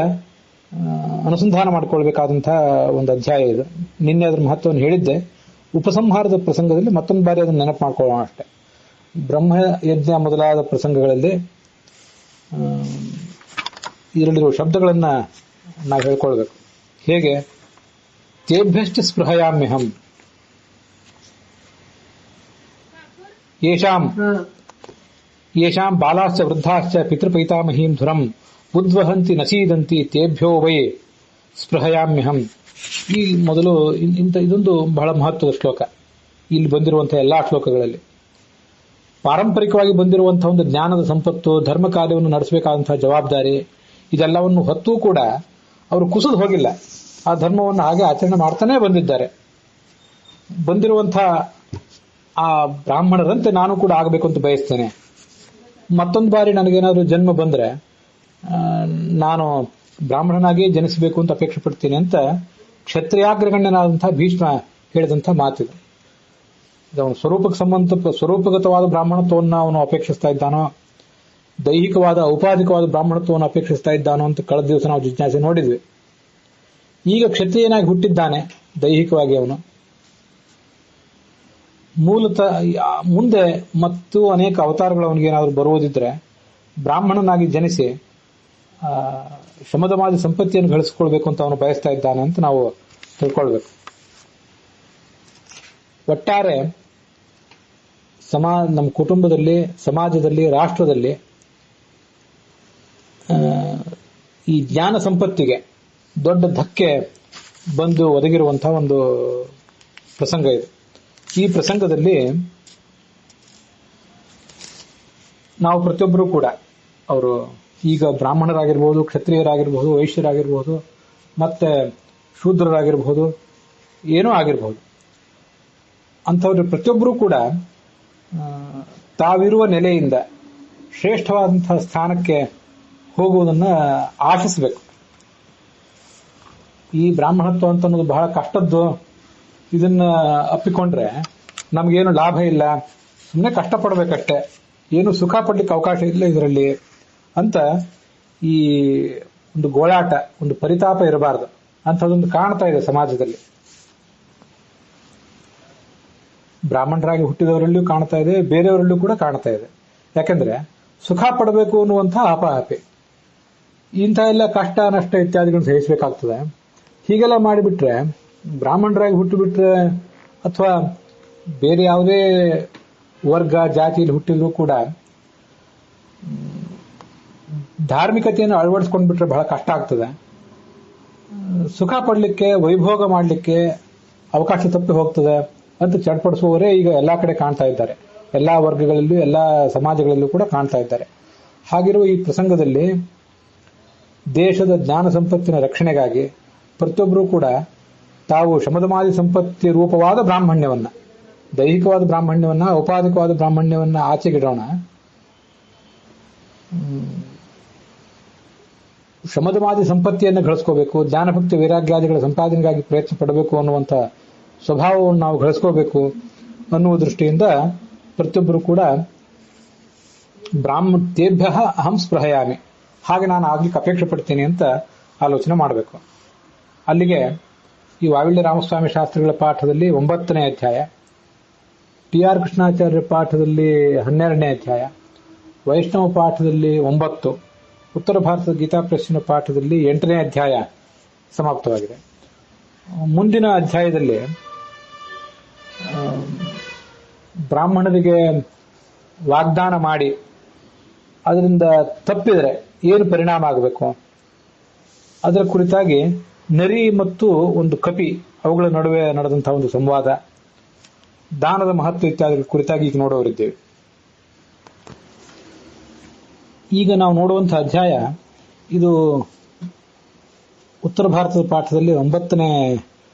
Speaker 1: ಅನುಸಂಧಾನ ಮಾಡಿಕೊಳ್ಬೇಕಾದಂತಹ ಒಂದು ಅಧ್ಯಾಯ ಇದು. ನಿನ್ನೆ ಅದರ ಮಹತ್ವವನ್ನು ಹೇಳಿದ್ದೆ. ಉಪಸಂಹಾರದ ಪ್ರಸಂಗದಲ್ಲಿ ಮತ್ತೊಂದು ಬಾರಿ ಅದನ್ನು ನೆನಪು ಮಾಡ್ಕೊಳ್ಳೋಣ ಅಷ್ಟೇ. ಬ್ರಹ್ಮಯಜ್ಞ ಮೊದಲಾದ ಪ್ರಸಂಗಗಳಲ್ಲಿ ಇದರಲ್ಲಿರುವ ಶಬ್ದಗಳನ್ನ ನಾವು ಹೇಳ್ಕೊಳ್ಬೇಕು. ಹೇಗೆ? ತೇಭ್ಯಶ್ಚ ಸ್ಪೃಹಯಾಮ್ಯಹಂ ಯೇಷಾಂ ಬಾಲಾಶ್ಚ ವೃದ್ಧಾಶ್ಚ ಪಿತೃಪೈತಾಮಹೀಂ ಧುರಂ ಉದ್ವಹಂತಿ ನಸೀದಂತಿ ತೇಭ್ಯೋ ವೈ ಸ್ಪೃಹಯಾಮ್ಯಹಂ. ಈ ಮೊದಲು ಇದೊಂದು ಬಹಳ ಮಹತ್ವದ ಶ್ಲೋಕ. ಇಲ್ಲಿ ಬಂದಿರುವಂತಹ ಎಲ್ಲಾ ಶ್ಲೋಕಗಳಲ್ಲಿ ಪಾರಂಪರಿಕವಾಗಿ ಬಂದಿರುವಂತಹ ಒಂದು ಜ್ಞಾನದ ಸಂಪತ್ತು, ಧರ್ಮ ಕಾರ್ಯವನ್ನು ನಡೆಸಬೇಕಾದಂತಹ ಜವಾಬ್ದಾರಿ, ಇದೆಲ್ಲವನ್ನು ಹೊತ್ತೂ ಕೂಡ ಅವರು ಕುಸಿದು ಹೋಗಿಲ್ಲ. ಆ ಧರ್ಮವನ್ನು ಹಾಗೆ ಆಚರಣೆ ಮಾಡ್ತಾನೆ ಬಂದಿದ್ದಾರೆ. ಬಂದಿರುವಂತಹ ಆ ಬ್ರಾಹ್ಮಣರಂತೆ ನಾನು ಕೂಡ ಆಗಬೇಕು ಅಂತ ಬಯಸ್ತೇನೆ. ಮತ್ತೊಂದು ಬಾರಿ ನನಗೇನಾದ್ರೂ ಜನ್ಮ ಬಂದ್ರೆ ನಾನು ಬ್ರಾಹ್ಮಣನಾಗಿ ಜನಿಸಬೇಕು ಅಂತ ಅಪೇಕ್ಷೆ ಪಡ್ತೀನಿ ಅಂತ ಕ್ಷತ್ರಿಯಾಗ್ರಗಣ್ಯನಾದಂತಹ ಭೀಷ್ಮ ಹೇಳಿದಂತಹ ಮಾತಿದು. ಅವನು ಸ್ವರೂಪಗತವಾದ ಬ್ರಾಹ್ಮಣತ್ವವನ್ನು ಅವನು ಅಪೇಕ್ಷಿಸ್ತಾ ಇದ್ದಾನೋ, ದೈಹಿಕವಾದ ಔಪಾಧಿಕವಾದ ಬ್ರಾಹ್ಮಣತ್ವವನ್ನು ಅಪೇಕ್ಷಿಸ್ತಾ ಇದ್ದಾನೋ ಅಂತ ಕಳೆದ ದಿವಸ ನಾವು ಜಿಜ್ಞಾಸೆ ನೋಡಿದ್ವಿ. ಈಗ ಕ್ಷತ್ರಿಯನಾಗಿ ಹುಟ್ಟಿದ್ದಾನೆ ದೈಹಿಕವಾಗಿ ಅವನು. ಮೂಲತಃ ಮುಂದೆ ಮತ್ತು ಅನೇಕ ಅವತಾರಗಳು ಅವನಿಗೇನಾದ್ರೂ ಬರುವುದಿದ್ರೆ ಬ್ರಾಹ್ಮಣನಾಗಿ ಜನಿಸಿ ಶಮದಮಾದಿ ಸಂಪತ್ತಿಯನ್ನು ಗಳಿಸಿಕೊಳ್ಬೇಕು ಅಂತ ಅವನು ಬಯಸ್ತಾ ಇದ್ದಾನೆ ಅಂತ ನಾವು ತಿಳ್ಕೊಳ್ಬೇಕು. ಒಟ್ಟಾರೆ ನಮ್ಮ ಕುಟುಂಬದಲ್ಲಿ, ಸಮಾಜದಲ್ಲಿ, ರಾಷ್ಟ್ರದಲ್ಲಿ ಈ ಜ್ಞಾನ ಸಂಪತ್ತಿಗೆ ದೊಡ್ಡ ಧಕ್ಕೆ ಬಂದು ಒದಗಿರುವಂತಹ ಒಂದು ಪ್ರಸಂಗ ಇದೆ. ಈ ಪ್ರಸಂಗದಲ್ಲಿ ನಾವು ಪ್ರತಿಯೊಬ್ಬರೂ ಕೂಡ, ಅವರು ಈಗ ಬ್ರಾಹ್ಮಣರಾಗಿರ್ಬೋದು, ಕ್ಷತ್ರಿಯರಾಗಿರ್ಬೋದು, ವೈಶ್ಯರಾಗಿರ್ಬೋದು, ಮತ್ತೆ ಶೂದ್ರರಾಗಿರ್ಬೋದು, ಏನೋ ಆಗಿರ್ಬೋದು, ಅಂಥವ್ರು ಪ್ರತಿಯೊಬ್ಬರೂ ಕೂಡ ತಾವಿರುವ ನೆಲೆಯಿಂದ ಶ್ರೇಷ್ಠವಾದಂತಹ ಸ್ಥಾನಕ್ಕೆ ಹೋಗುವುದನ್ನ ಆಶಿಸಬೇಕು. ಈ ಬ್ರಾಹ್ಮಣತ್ವ ಅಂತ ಅನ್ನೋದು ಬಹಳ ಕಷ್ಟದ್ದು. ಇದನ್ನ ಅಪ್ಪಿಕೊಂಡ್ರೆ ನಮಗೇನು ಲಾಭ ಇಲ್ಲ, ಸುಮ್ಮನೆ ಕಷ್ಟಪಡ್ಬೇಕಷ್ಟೆ, ಏನು ಸುಖ ಪಡ್ಲಿಕ್ಕೆ ಅವಕಾಶ ಇಲ್ಲ ಇದರಲ್ಲಿ ಅಂತ ಈ ಒಂದು ಗೋಳಾಟ, ಒಂದು ಪರಿತಾಪ ಇರಬಾರದು ಅಂಥದ್ದೊಂದು ಕಾಣ್ತಾ ಇದೆ ಸಮಾಜದಲ್ಲಿ. ಬ್ರಾಹ್ಮಣರಾಗಿ ಹುಟ್ಟಿದವರಲ್ಲಿಯೂ ಕಾಣ್ತಾ ಇದೆ, ಬೇರೆಯವರಲ್ಲೂ ಕೂಡ ಕಾಣ್ತಾ ಇದೆ. ಯಾಕೆಂದ್ರೆ ಸುಖ ಪಡಬೇಕು ಅನ್ನುವಂತಹ ಆಪಾಹಪೆ, ಇಂಥ ಎಲ್ಲ ಕಷ್ಟ ನಷ್ಟ ಇತ್ಯಾದಿಗಳನ್ನು ಸಹಿಸಬೇಕಾಗ್ತದೆ. ಹೀಗೆಲ್ಲ ಮಾಡಿಬಿಟ್ರೆ, ಬ್ರಾಹ್ಮಣರಾಗಿ ಹುಟ್ಟಿಬಿಟ್ರೆ ಅಥವಾ ಬೇರೆ ಯಾವುದೇ ವರ್ಗ ಜಾತಿಯಲ್ಲಿ ಹುಟ್ಟಿದ್ರು ಕೂಡ ಧಾರ್ಮಿಕತೆಯನ್ನು ಅಳವಡಿಸ್ಕೊಂಡ್ಬಿಟ್ರೆ ಬಹಳ ಕಷ್ಟ ಆಗ್ತದೆ. ಸುಖ ಪಡಲಿಕ್ಕೆ, ವೈಭೋಗ ಮಾಡಲಿಕ್ಕೆ ಅವಕಾಶ ತಪ್ಪಿ ಹೋಗ್ತದೆ ಅಂತ ಚಡ್ಪಡಿಸುವವರೇ ಈಗ ಎಲ್ಲಾ ಕಡೆ ಕಾಣ್ತಾ ಇದ್ದಾರೆ. ಎಲ್ಲಾ ವರ್ಗಗಳಲ್ಲೂ ಎಲ್ಲಾ ಸಮಾಜಗಳಲ್ಲೂ ಕೂಡ ಕಾಣ್ತಾ ಇದ್ದಾರೆ. ಹಾಗಿರುವ ಈ ಪ್ರಸಂಗದಲ್ಲಿ ದೇಶದ ಜ್ಞಾನ ಸಂಪತ್ತಿನ ರಕ್ಷಣೆಗಾಗಿ ಪ್ರತಿಯೊಬ್ಬರೂ ಕೂಡ ತಾವು ಶಮದಮಾದಿ ಸಂಪತ್ತಿ ರೂಪವಾದ ಬ್ರಾಹ್ಮಣ್ಯವನ್ನ, ದೈಹಿಕವಾದ ಬ್ರಾಹ್ಮಣ್ಯವನ್ನ, ಔಪಾಧಿಕವಾದ ಬ್ರಾಹ್ಮಣ್ಯವನ್ನ ಆಚೆಗಿಡೋಣ. ಶಮದಮಾದಿ ಸಂಪತ್ತಿಯನ್ನು ಗಳಿಸ್ಕೋಬೇಕು, ಜ್ಞಾನಭಕ್ತಿ ವೈರಾಗ್ಯಾದಿಗಳ ಸಂಪಾದನೆಗಾಗಿ ಪ್ರಯತ್ನ ಪಡಬೇಕು ಅನ್ನುವಂಥ ಸ್ವಭಾವವನ್ನು ನಾವು ಗಳಿಸ್ಕೋಬೇಕು ಅನ್ನುವ ದೃಷ್ಟಿಯಿಂದ ಪ್ರತಿಯೊಬ್ಬರು ಕೂಡ ತೇಭ್ಯ ಅಹಂ ಸ್ಪೃಹಯಾಮಿ, ಹಾಗೆ ನಾನು ಆಗ್ಲಿಕ್ಕೆ ಅಪೇಕ್ಷೆ ಪಡ್ತೀನಿ ಅಂತ ಆಲೋಚನೆ ಮಾಡಬೇಕು. ಅಲ್ಲಿಗೆ ಈ ವಾವಿಳ್ಯ ರಾಮಸ್ವಾಮಿ ಶಾಸ್ತ್ರಿಗಳ ಪಾಠದಲ್ಲಿ 9ನೇ ಅಧ್ಯಾಯ, ಟಿ ಆರ್ ಕೃಷ್ಣಾಚಾರ್ಯ ಪಾಠದಲ್ಲಿ 12ನೇ ಅಧ್ಯಾಯ, ವೈಷ್ಣವ ಪಾಠದಲ್ಲಿ 9, ಉತ್ತರ ಭಾರತದ ಗೀತಾ ಪ್ರೆಸ್ಸಿನ ಪಾಠದಲ್ಲಿ 8ನೇ ಅಧ್ಯಾಯ ಸಮಾಪ್ತವಾಗಿದೆ. ಮುಂದಿನ ಅಧ್ಯಾಯದಲ್ಲಿ ಬ್ರಾಹ್ಮಣರಿಗೆ ವಾಗ್ದಾನ ಮಾಡಿ ಅದರಿಂದ ತಪ್ಪಿದರೆ ಏನು ಪರಿಣಾಮ ಆಗಬೇಕು ಅದರ ಕುರಿತಾಗಿ ನರಿ ಮತ್ತು ಒಂದು ಕಪಿ ಅವುಗಳ ನಡುವೆ ನಡೆದಂತಹ ಒಂದು ಸಂವಾದ, ದಾನದ ಮಹತ್ವ ಇತ್ಯಾದಿಗಳ ಕುರಿತಾಗಿ ಈಗ ನೋಡೋರಿದ್ದೇವೆ. ಈಗ ನಾವು ನೋಡುವಂತಹ ಅಧ್ಯಾಯ ಇದು ಉತ್ತರ ಭಾರತದ ಪಾಠದಲ್ಲಿ 9ನೇ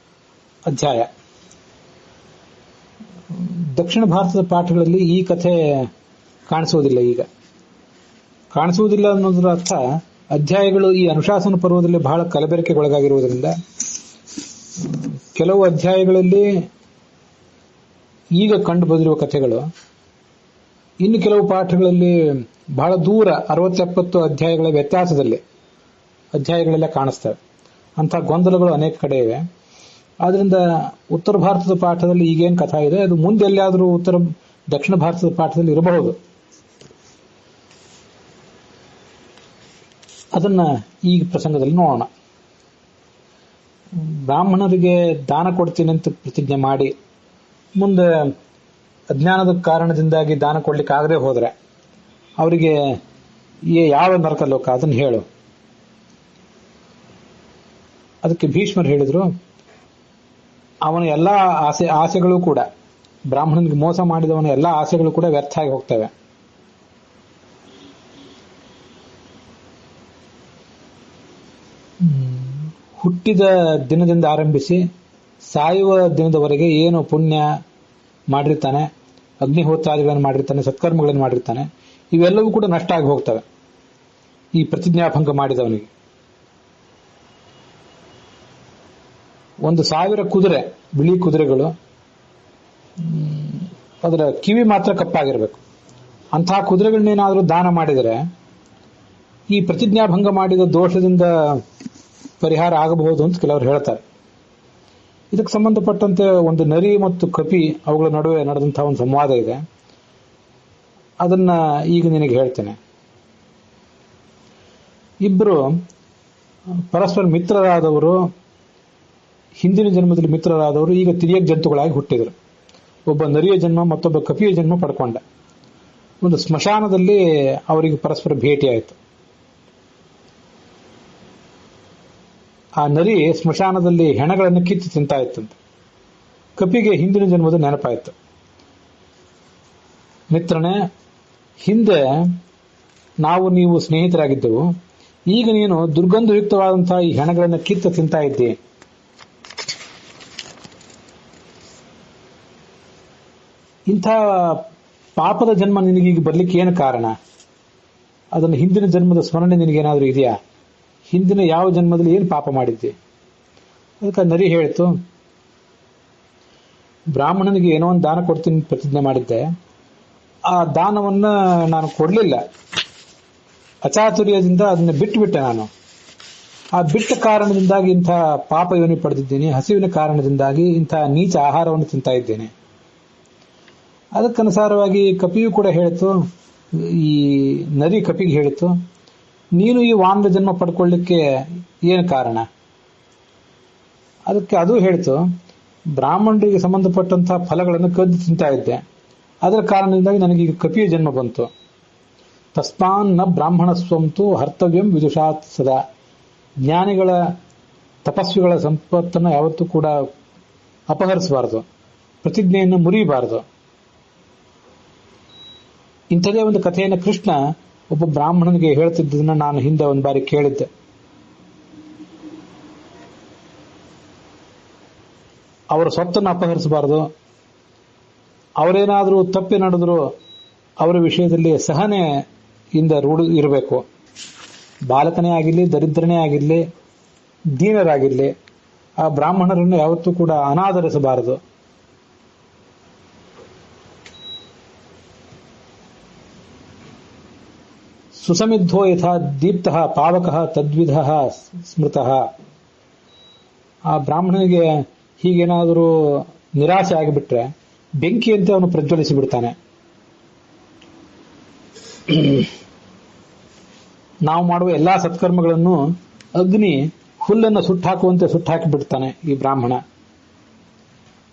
Speaker 1: ಅಧ್ಯಾಯ. ದಕ್ಷಿಣ ಭಾರತದ ಪಾಠಗಳಲ್ಲಿ ಈ ಕಥೆ ಕಾಣಿಸುವುದಿಲ್ಲ. ಈಗ ಕಾಣಿಸುವುದಿಲ್ಲ ಅನ್ನೋದರ ಅರ್ಥ ಅಧ್ಯಾಯಗಳು ಈ ಅನುಶಾಸನ ಪರ್ವದಲ್ಲಿ ಬಹಳ ಕಲಬೆರಕೆಗೊಳಗಾಗಿರುವುದರಿಂದ ಕೆಲವು ಅಧ್ಯಾಯಗಳಲ್ಲಿ ಈಗ ಕಂಡು ಬಂದಿರುವ ಕಥೆಗಳು ಇನ್ನು ಕೆಲವು ಪಾಠಗಳಲ್ಲಿ ಬಹಳ ದೂರ 60-70 ಅಧ್ಯಾಯಗಳ ವ್ಯತ್ಯಾಸದಲ್ಲಿ ಅಧ್ಯಾಯಗಳೆಲ್ಲ ಕಾಣಿಸ್ತವೆ. ಅಂಥ ಗೊಂದಲಗಳು ಅನೇಕ ಕಡೆ ಇವೆ. ಆದ್ರಿಂದ ಉತ್ತರ ಭಾರತದ ಪಾಠದಲ್ಲಿ ಈಗೇನು ಕಥಾ ಇದೆ ಅದು ಮುಂದೆಲ್ಲಾದರೂ ದಕ್ಷಿಣ ಭಾರತದ ಪಾಠದಲ್ಲಿ ಇರಬಹುದು. ಅದನ್ನ ಈ ಪ್ರಸಂಗದಲ್ಲಿ ನೋಡೋಣ. ಬ್ರಾಹ್ಮಣರಿಗೆ ದಾನ ಕೊಡ್ತೀನಿ ಅಂತ ಪ್ರತಿಜ್ಞೆ ಮಾಡಿ ಮುಂದೆ ಅಜ್ಞಾನದ ಕಾರಣದಿಂದಾಗಿ ದಾನ ಕೊಡ್ಲಿಕ್ಕೆ ಆಗದೆ ಹೋದ್ರೆ ಅವರಿಗೆ ಯಾವ ನರಕ ಲೋಕ ಅದನ್ನು ಹೇಳು. ಅದಕ್ಕೆ ಭೀಷ್ಮರು ಹೇಳಿದ್ರು, ಅವನ ಎಲ್ಲಾ ಆಸೆಗಳು ಕೂಡ, ಬ್ರಾಹ್ಮಣನಿಗೆ ಮೋಸ ಮಾಡಿದವನ ಎಲ್ಲಾ ಆಸೆಗಳು ಕೂಡ ವ್ಯರ್ಥ ಆಗಿ ಹೋಗ್ತವೆ. ಹುಟ್ಟಿದ ದಿನದಿಂದ ಆರಂಭಿಸಿ ಸಾಯುವ ದಿನದವರೆಗೆ ಏನು ಪುಣ್ಯ ಮಾಡಿರ್ತಾನೆ, ಅಗ್ನಿಹೋತ್ರಾದಿಗಳನ್ನು ಮಾಡಿರ್ತಾನೆ, ಸತ್ಕರ್ಮಗಳನ್ನು ಮಾಡಿರ್ತಾನೆ, ಇವೆಲ್ಲವೂ ಕೂಡ ನಷ್ಟ ಆಗಿ ಹೋಗ್ತವೆ ಈ ಪ್ರತಿಜ್ಞಾಭಂಗ ಮಾಡಿದವನಿಗೆ. 1,000 ಕುದುರೆ, ಬಿಳಿ ಕುದುರೆಗಳು, ಅದರ ಕಿವಿ ಮಾತ್ರ ಕಪ್ಪಾಗಿರ್ಬೇಕು. ಅಂತಹ ಕುದುರೆಗಳನ್ನೇನಾದರೂ ದಾನ ಮಾಡಿದರೆ ಈ ಪ್ರತಿಜ್ಞಾಭಂಗ ಮಾಡಿದ ದೋಷದಿಂದ ಪರಿಹಾರ ಆಗಬಹುದು ಅಂತ ಕೆಲವರು ಹೇಳ್ತಾರೆ. ಇದಕ್ಕೆ ಸಂಬಂಧಪಟ್ಟಂತೆ ಒಂದು ನರಿ ಮತ್ತು ಕಪಿ ಅವುಗಳ ನಡುವೆ ನಡೆದಂತಹ ಒಂದು ಸಂವಾದ ಇದೆ. ಅದನ್ನ ಈಗ ನಿನಗೆ ಹೇಳ್ತೇನೆ. ಇಬ್ಬರು ಪರಸ್ಪರ ಮಿತ್ರರಾದವರು, ಹಿಂದಿನ ಜನ್ಮದಲ್ಲಿ ಮಿತ್ರರಾದವರು ಈಗ ತಿರ್ಯಕ್ ಜಂತುಗಳಾಗಿ ಹುಟ್ಟಿದರು. ಒಬ್ಬ ನರಿಯ ಜನ್ಮ ಮತ್ತೊಬ್ಬ ಕಪಿಯ ಜನ್ಮ ಪಡ್ಕೊಂಡ. ಒಂದು ಸ್ಮಶಾನದಲ್ಲಿ ಅವರಿಗೆ ಪರಸ್ಪರ ಭೇಟಿಯಾಯಿತು. ಆ ನರಿ ಸ್ಮಶಾನದಲ್ಲಿ ಹೆಣಗಳನ್ನು ಕಿತ್ತು ತಿಂತಾ ಇತ್ತಂತೆ. ಕಪಿಗೆ ಹಿಂದಿನ ಜನ್ಮದ ನೆನಪಾಯಿತು. ಮಿತ್ರನೇ, ಹಿಂದೆ ನೀವು ಸ್ನೇಹಿತರಾಗಿದ್ದೆವು, ಈಗ ನೀನು ದುರ್ಗಂಧಯುಕ್ತವಾದಂತಹ ಈ ಹೆಣಗಳನ್ನು ಕಿತ್ತು ತಿಂತಾ ಇದ್ದಿ. ಇಂಥ ಪಾಪದ ಜನ್ಮ ನಿನಗೀಗ ಬರ್ಲಿಕ್ಕೆ ಏನು ಕಾರಣ? ಅದನ್ನು ಹಿಂದಿನ ಜನ್ಮದ ಸ್ಮರಣೆ ನಿನಗೇನಾದ್ರೂ ಇದೆಯಾ? ಹಿಂದಿನ ಯಾವ ಜನ್ಮದಲ್ಲಿ ಏನು ಪಾಪ ಮಾಡಿದ್ದೆ? ಅದಕ್ಕೆ ನರಿ ಹೇಳ್ತು, ಬ್ರಾಹ್ಮಣನಿಗೆ ಏನೋ ಒಂದು ದಾನ ಕೊಡ್ತೀನಿ ಪ್ರತಿಜ್ಞೆ ಮಾಡಿದ್ದೆ, ಆ ದಾನವನ್ನ ನಾನು ಕೊಡಲಿಲ್ಲ. ಅಚಾತುರ್ಯದಿಂದ ಅದನ್ನ ಬಿಟ್ಟುಬಿಟ್ಟೆ. ನಾನು ಆ ಬಿಟ್ಟ ಕಾರಣದಿಂದಾಗಿ ಇಂಥ ಪಾಪ ಯೋನಿ ಪಡೆದಿದ್ದೀನಿ. ಹಸಿವಿನ ಕಾರಣದಿಂದಾಗಿ ಇಂಥ ನೀಚ ಆಹಾರವನ್ನು ತಿಂತಾ ಇದ್ದೇನೆ. ಅದಕ್ಕನುಸಾರವಾಗಿ ಕಪಿಯು ಕೂಡ ಹೇಳಿತು, ಈ ನರಿ ಕಪಿಗೆ ಹೇಳಿತು, ನೀನು ಈ ವಾನರ ಜನ್ಮ ಪಡ್ಕೊಳ್ಳಿಕ್ಕೆ ಏನು ಕಾರಣ? ಅದಕ್ಕೆ ಅದು ಹೇಳಿತು, ಬ್ರಾಹ್ಮಣರಿಗೆ ಸಂಬಂಧಪಟ್ಟಂತಹ ಫಲಗಳನ್ನು ಕದ್ದು ತಿಂತಾ ಇದ್ದೆ, ಅದರ ಕಾರಣದಿಂದಾಗಿ ನನಗೀಗ ಕಪಿಯ ಜನ್ಮ ಬಂತು. ತಸ್ಮಾನ್ ನ ಬ್ರಾಹ್ಮಣ ಸ್ವಂತು ಹರ್ತವ್ಯಂ ವಿದುಷಾತ್ ಸದಾ. ಜ್ಞಾನಿಗಳ ತಪಸ್ವಿಗಳ ಸಂಪತ್ತನ್ನು ಯಾವತ್ತೂ ಕೂಡ ಅಪಹರಿಸಬಾರದು, ಪ್ರತಿಜ್ಞೆಯನ್ನು ಮುರಿಯಬಾರದು. ಇಂಥದೇ ಒಂದು ಕಥೆಯನ್ನು ಕೃಷ್ಣ ಒಬ್ಬ ಬ್ರಾಹ್ಮಣನಿಗೆ ಹೇಳ್ತಿದ್ದದನ್ನ ನಾನು ಹಿಂದೆ ಒಂದು ಬಾರಿ ಕೇಳಿದ್ದೆ. ಅವರ ಸ್ವತ್ತನ್ನು ಅಪಹರಿಸಬಾರದು, ಅವರೇನಾದರೂ ತಪ್ಪಿ ನಡೆದ್ರು ಅವರ ವಿಷಯದಲ್ಲಿ ಸಹನೆಯಿಂದ ಇರಬೇಕು. ಬಾಲಕನೇ ಆಗಿರಲಿ, ದರಿದ್ರನೇ ಆಗಿರಲಿ, ದೀನರಾಗಿರಲಿ, ಆ ಬ್ರಾಹ್ಮಣರನ್ನು ಯಾವತ್ತೂ ಕೂಡ ಅನಾದರಿಸಬಾರದು. ಸುಸಮಿದ್ಧೋ ಯಥಾ ದೀಪ್ತಃ ಪಾವಕಃ ತದ್ವಿಧಃ ಸ್ಮೃತಃ. ಆ ಬ್ರಾಹ್ಮಣನಿಗೆ ಹೀಗೇನಾದರೂ ನಿರಾಶೆ ಆಗಿಬಿಟ್ರೆ ಬೆಂಕಿಯಂತೆ ಅವನು ಪ್ರಜ್ವಲಿಸಿ ಬಿಡ್ತಾನೆ. ನಾವು ಮಾಡುವ ಎಲ್ಲಾ ಸತ್ಕರ್ಮಗಳನ್ನು ಅಗ್ನಿ ಹುಲ್ಲನ್ನು ಸುಟ್ಟಾಕುವಂತೆ ಸುಟ್ಟಾಕಿ ಬಿಡ್ತಾನೆ ಈ ಬ್ರಾಹ್ಮಣ.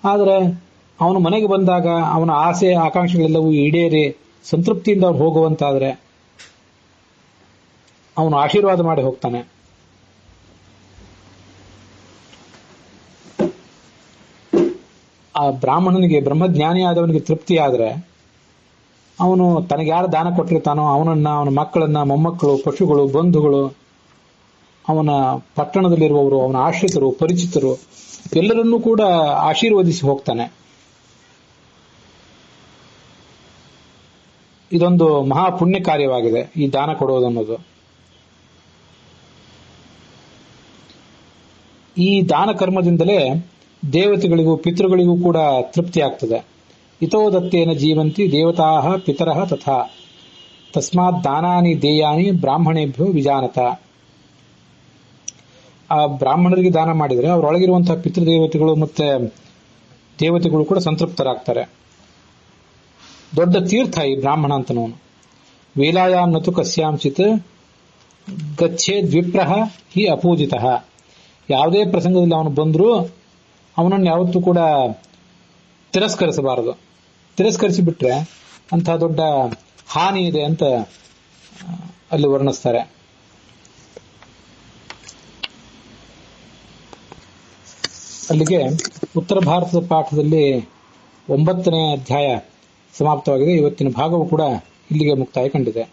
Speaker 1: ಆದರೆ ಅವನು ಮನೆಗೆ ಬಂದಾಗ ಅವನ ಆಸೆ ಆಕಾಂಕ್ಷೆಗಳೆಲ್ಲವೂ ಈಡೇರಿ ಸಂತೃಪ್ತಿಯಿಂದ ಅವನು ಹೋಗುವಂತಾದ್ರೆ ಅವನು ಆಶೀರ್ವಾದ ಮಾಡಿ ಹೋಗ್ತಾನೆ. ಆ ಬ್ರಾಹ್ಮಣನಿಗೆ, ಬ್ರಹ್ಮಜ್ಞಾನಿಯಾದವನಿಗೆ ತೃಪ್ತಿ ಆದ್ರೆ ಅವನು ತನಗೆ ಯಾರು ದಾನ ಕೊಟ್ಟಿರ್ತಾನೋ ಅವನನ್ನ, ಅವನ ಮಕ್ಕಳನ್ನ, ಮೊಮ್ಮಕ್ಕಳು, ಪಶುಗಳು, ಬಂಧುಗಳು, ಅವನ ಪಟ್ಟಣದಲ್ಲಿರುವವರು, ಅವನ ಆಶ್ರಿತರು, ಪರಿಚಿತರು ಎಲ್ಲರನ್ನೂ ಕೂಡ ಆಶೀರ್ವದಿಸಿ ಹೋಗ್ತಾನೆ. ಇದೊಂದು ಮಹಾ ಪುಣ್ಯ ಕಾರ್ಯವಾಗಿದೆ ಈ ದಾನ ಕೊಡುವುದನ್ನೋದು. ಈ ದಾನ ಕರ್ಮದಿಂದಲೇ ದೇವತೆಗಳಿಗೂ ಪಿತೃಗಳಿಗೂ ಕೂಡ ತೃಪ್ತಿ ಆಗ್ತದೆ. ಇತೋ ದತ್ತೇನ ಜೀವಂತಿ ದೇವತಾ ಪಿತರಃ ತಥಾ ತಸ್ಮಾತ್ ದಾನಾನಿ ದೇಯಾನಿ ಬ್ರಾಹ್ಮಣೇಭ್ಯೋ ವಿಜಾನತ. ಆ ಬ್ರಾಹ್ಮಣರಿಗೆ ದಾನ ಮಾಡಿದರೆ ಅವರೊಳಗಿರುವಂತಹ ಪಿತೃದೇವತೆಗಳು ಮತ್ತೆ ದೇವತೆಗಳು ಕೂಡ ಸಂತೃಪ್ತರಾಗ್ತಾರೆ. ದೊಡ್ಡ ತೀರ್ಥ ಈ ಬ್ರಾಹ್ಮಣ ಅಂತನವನು. ವೇಲಾಯಾಮ್ ನತು ಕಸ್ಯಾಂಚಿತ್ ಗಚ್ಚೇದ್ವಿಪ್ರಃ ಹಿ ಅಪೂಜಿತಃ. ಯಾವುದೇ ಪ್ರಸಂಗದಲ್ಲಿ ಅವನು ಬಂದರೂ ಅವನನ್ನು ಯಾವತ್ತೂ ಕೂಡ ತಿರಸ್ಕರಿಸಬಾರದು. ತಿರಸ್ಕರಿಸಿಬಿಟ್ರೆ ಅಂತಹ ದೊಡ್ಡ ಹಾನಿ ಇದೆ ಅಂತ ಅಲ್ಲಿ ವರ್ಣಿಸ್ತಾರೆ. ಅಲ್ಲಿಗೆ ಉತ್ತರ ಭಾರತದ ಪಾಠದಲ್ಲಿ 9ನೇ ಅಧ್ಯಾಯ ಸಮಾಪ್ತವಾಗಿದೆ. ಇವತ್ತಿನ ಭಾಗವು ಕೂಡ ಇಲ್ಲಿಗೆ ಮುಕ್ತಾಯ ಕಂಡಿದೆ.